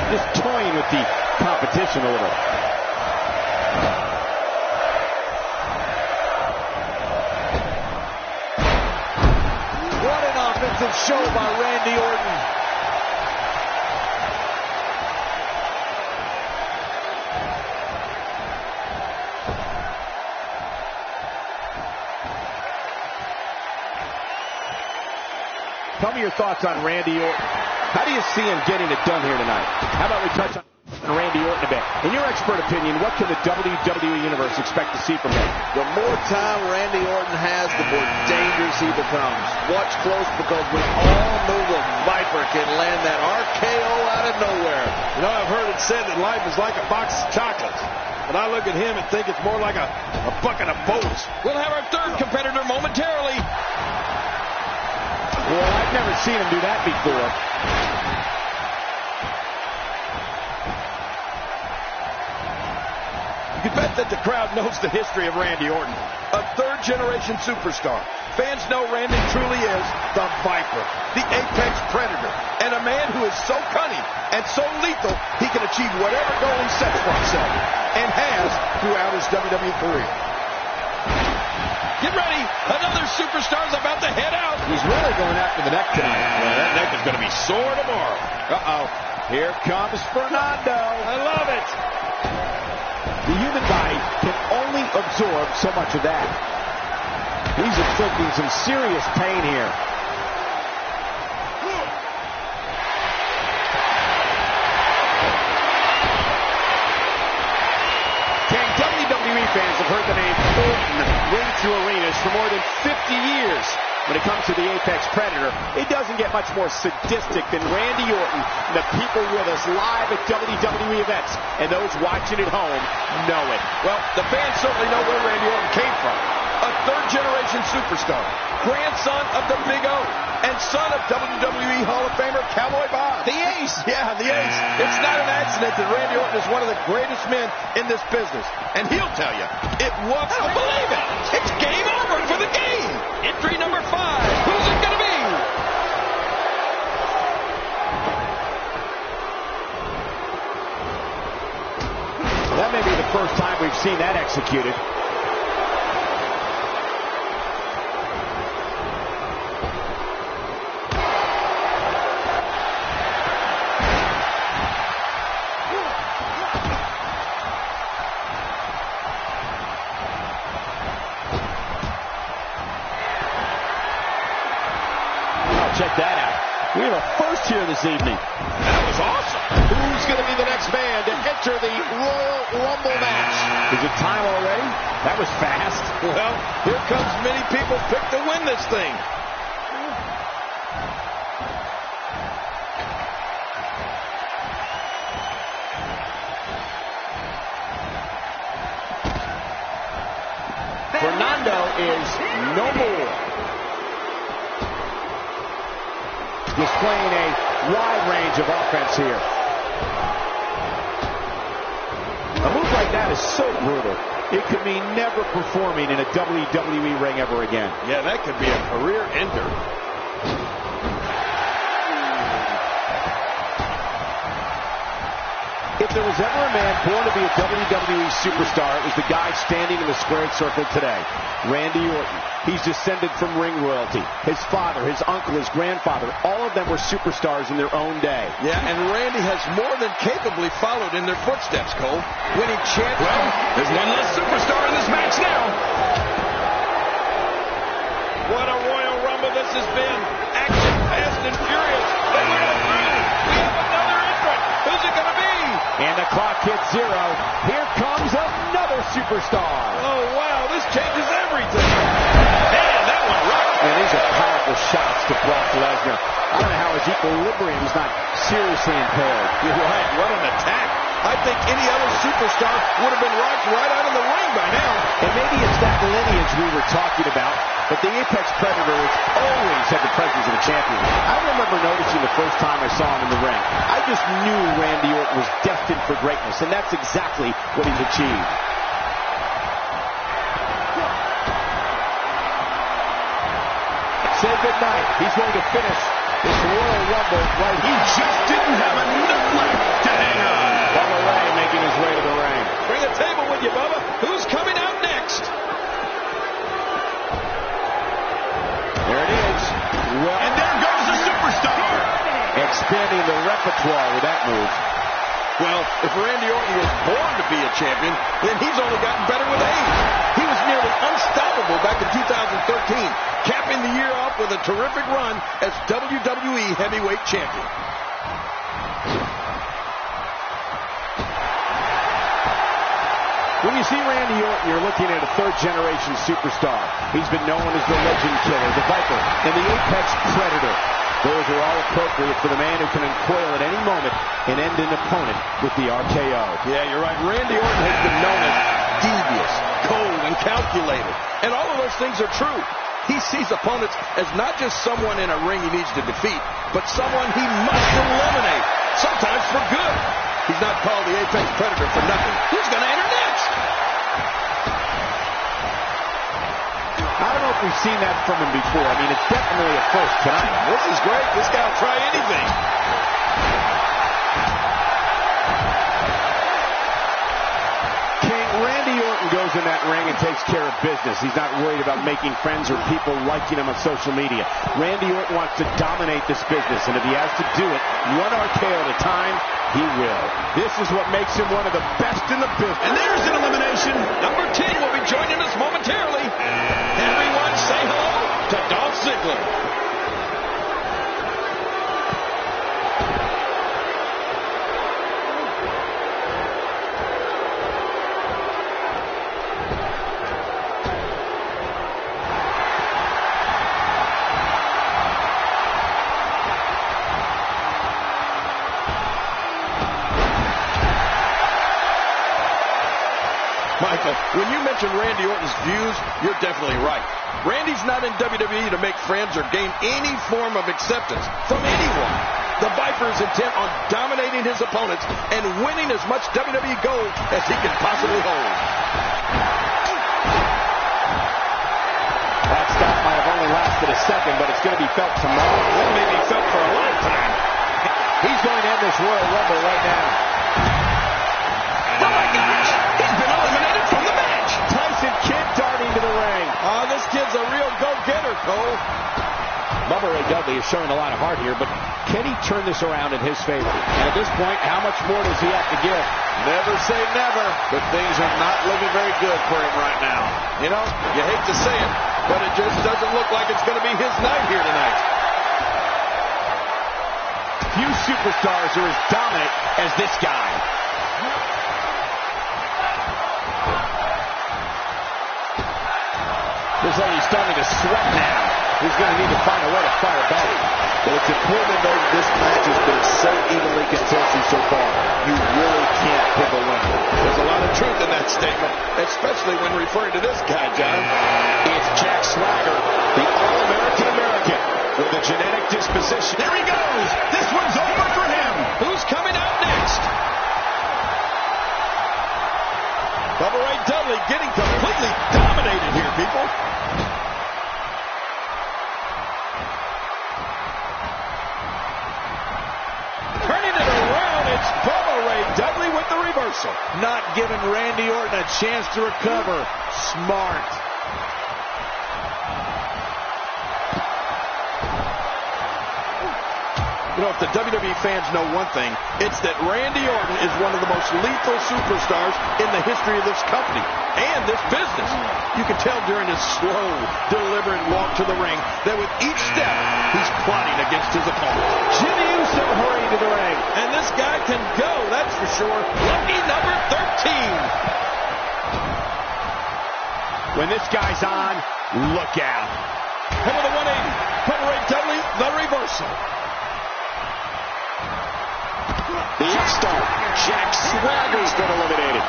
Just toying with the competition a little. What an offensive show by Randy Orton. Tell me your thoughts on Randy Orton. How do you see him getting it done here tonight? How about we touch on Randy Orton a bit? In your expert opinion, what can the WWE Universe expect to see from him? The more time Randy Orton has, the more dangerous he becomes. Watch close, because we all know the Viper can land that RKO out of nowhere. You know, I've heard it said that life is like a box of chocolates. But I look at him and think it's more like a bucket of bolts. We'll have our third competitor momentarily. Well, I've never seen him do that before. You can bet that the crowd knows the history of Randy Orton. A third-generation superstar. Fans know Randy truly is the Viper, the apex predator, and a man who is so cunning and so lethal he can achieve whatever goal he sets for himself, and has throughout his WWE career. Get ready. Another superstar's about to head out. He's really going after the neck tonight. Well, that neck is going to be sore tomorrow. Uh-oh. Here comes Fernando. I love it. The human body can only absorb so much of that. He's inflicting some serious pain here. WWE fans have heard the name Orton ring through arenas for more than 50 years. When it comes to the Apex Predator, it doesn't get much more sadistic than Randy Orton and the people with us live at WWE events. And those watching at home know it. Well, the fans certainly know where Randy Orton came from. A third-generation superstar, grandson of the Big O, and son of WWE Hall of Famer Cowboy Bob. The Ace. Yeah, the Ace. It's not an accident that Randy Orton is one of the greatest men in this business. And he'll tell you, it was... I don't believe it. It's game over for the game. Entry number 5. Who's it going to be? That may be the first time we've seen that executed. Check that out. We have a first here this evening. That was awesome. Who's going to be the next man to enter the Royal Rumble match? Is it time already? That was fast. Well, here comes many people picked to win this thing. Fernando is no more. Displaying a wide range of offense here. A move like that is so brutal. It could mean never performing in a WWE ring ever again. Yeah, that could be a career ender. If there was ever a man born to be a WWE superstar, it was the guy standing in the squared circle today, Randy Orton. He's descended from ring royalty. His father, his uncle, his grandfather, all of them were superstars in their own day. Yeah, and Randy has more than capably followed in their footsteps, Cole. Winning champion. Well, there's one less superstar in this match now. What a Royal Rumble this has been. Action, fast and furious. They went through. We have another entrant. Who's it going to be? And the clock hits 0. Here comes another superstar. Oh, wow, this changes everything. Man, that one rocked. And these are powerful shots to Brock Lesnar. I don't know how his equilibrium is not seriously impaired. You're right, what an attack. I think any other superstar would have been rocked right out of the ring by now. And maybe it's that lineage we were talking about, but the Apex Predator has always had the presence of a champion. I remember noticing the first time I saw him in the ring. I just knew Randy Orton was destined for greatness, and that's exactly what he's achieved. Say goodnight. He's going to finish this Royal Rumble right here. He just didn't have enough left to repertoire with that move. Well, if Randy Orton was born to be a champion, then he's only gotten better with age. He was nearly unstoppable back in 2013, capping the year off with a terrific run as WWE Heavyweight Champion. When you see Randy Orton, you're looking at a third-generation superstar. He's been known as the Legend Killer, the Viper, and the Apex Predator. Those are all appropriate for the man who can uncoil at any moment and end an opponent with the RKO. Yeah, you're right. Randy Orton has been known as devious, cold, and calculated. And all of those things are true. He sees opponents as not just someone in a ring he needs to defeat, but someone he must eliminate, sometimes for good. He's not called the Apex Predator for nothing. Who's going to enter next? I don't know if we've seen that from him before. I mean, it's definitely a first tonight. This is great. This guy will try anything. Randy Orton goes in that ring and takes care of business. He's not worried about making friends or people liking him on social media. Randy Orton wants to dominate this business, and if he has to do it one RKO at a time, he will. This is what makes him one of the best in the business. And there's an elimination. Number 10 will be joining us momentarily. Everyone say hello to Dolph Ziggler. Michael, when you mention Randy Orton's views, you're definitely right. Randy's not in WWE to make friends or gain any form of acceptance from anyone. The Viper is intent on dominating his opponents and winning as much WWE gold as he can possibly hold. That stop might have only lasted a second, but it's going to be felt tomorrow. It may be felt for a lifetime. He's going to end this Royal Rumble right now. Oh, my gosh. He's been eliminated from the match. Tyson Kidd darting to the ring. Oh, this kid's a real go-getter, Cole. Bubba Ray Dudley is showing a lot of heart here, but can he turn this around in his favor? And at this point, how much more does he have to give? Never say never, but things are not looking very good for him right now. You know, you hate to say it, but it just doesn't look like it's going to be his night here tonight. Few superstars are as dominant as this guy. Looks like he's starting to sweat now. He's going to need to find a way to fire back. But it's important to note this match has been so evenly contested so far. You really can't pick a winner. There's a lot of truth in that statement, especially when referring to this guy, John. It's Jack Swagger, the All-American American, with a genetic disposition. There he goes. This one's over for him. Who's coming out next? Bubba Ray Dudley getting completely dominated here, people. Turning it around, it's Bubba Ray Dudley with the reversal. Not giving Randy Orton a chance to recover. Smart. You know, if the WWE fans know one thing, it's that Randy Orton is one of the most lethal superstars in the history of this company and this business. You can tell during his slow, deliberate walk to the ring that with each step, he's plotting against his opponent. Jimmy Uso hurrying to the ring. And this guy can go, that's for sure. Lucky number 13. When this guy's on, look out. Come with a 180. Bubba Ray Dudley, the reversal. The upstart, Jack Swagger's been eliminated.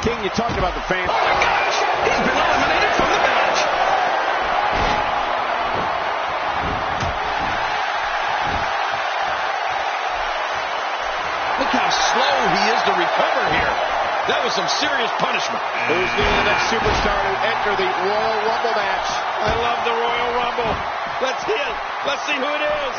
King, you talking about the fans. Oh, my gosh. He's been eliminated from the match. Look how slow he is to recover here. That was some serious punishment. Who's the next superstar to enter the Royal Rumble match? I love the Royal Rumble. Let's hit it. Let's see who it is.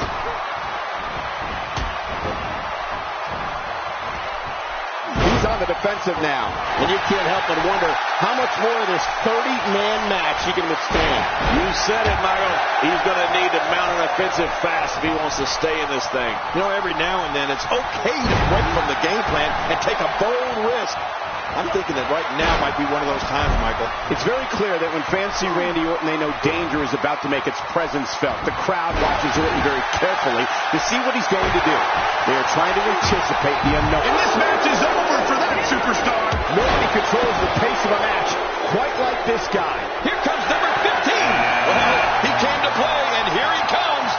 He's on on the defensive now. And you can't help but wonder how much more of this 30-man match he can withstand. You said it, Michael. He's going to need to mount an offensive fast if he wants to stay in this thing. You know, every now and then it's okay to break from the game plan and take a bold risk. I'm thinking that right now might be one of those times, Michael. It's very clear that when fans see Randy Orton, they know danger is about to make its presence felt. The crowd watches Orton very carefully to see what he's going to do. They are trying to anticipate the unknown. And this match is over for that superstar. Nobody controls the pace of a match quite like this guy. Here comes number 15. Well, he came to play, and here he comes.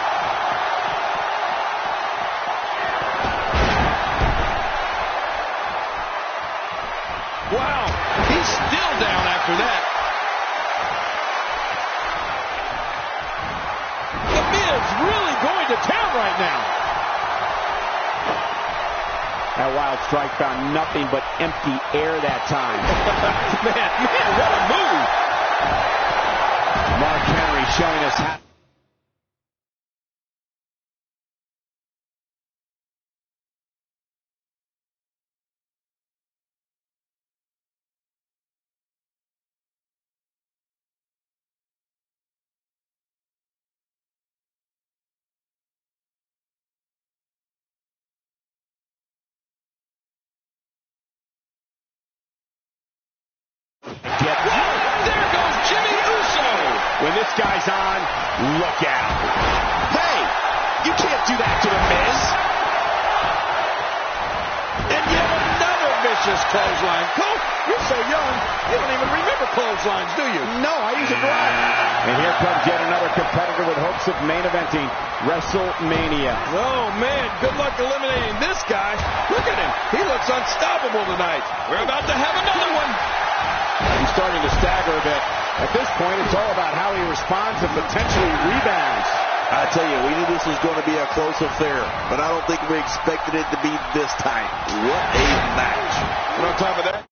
Wow, he's still down after that. The Miz really going to town right now. That wild strike found nothing but empty air that time. man, what a move. Mark Henry showing us how. There goes Jimmy Uso. When this guy's on, look out. Hey, you can't do that to the Miz. And yet another vicious clothesline. Cole, you're so young, you don't even remember clotheslines, do you? No, I use a drive. And here comes yet another competitor with hopes of main eventing WrestleMania. Oh, man, good luck eliminating this guy. Look at him. He looks unstoppable tonight. We're about to have another one. He's starting to stagger a bit. At this point, it's all about how he responds and potentially rebounds. I tell you, we knew this was going to be a close affair, but I don't think we expected it to be this tight. What a match. And on top of that,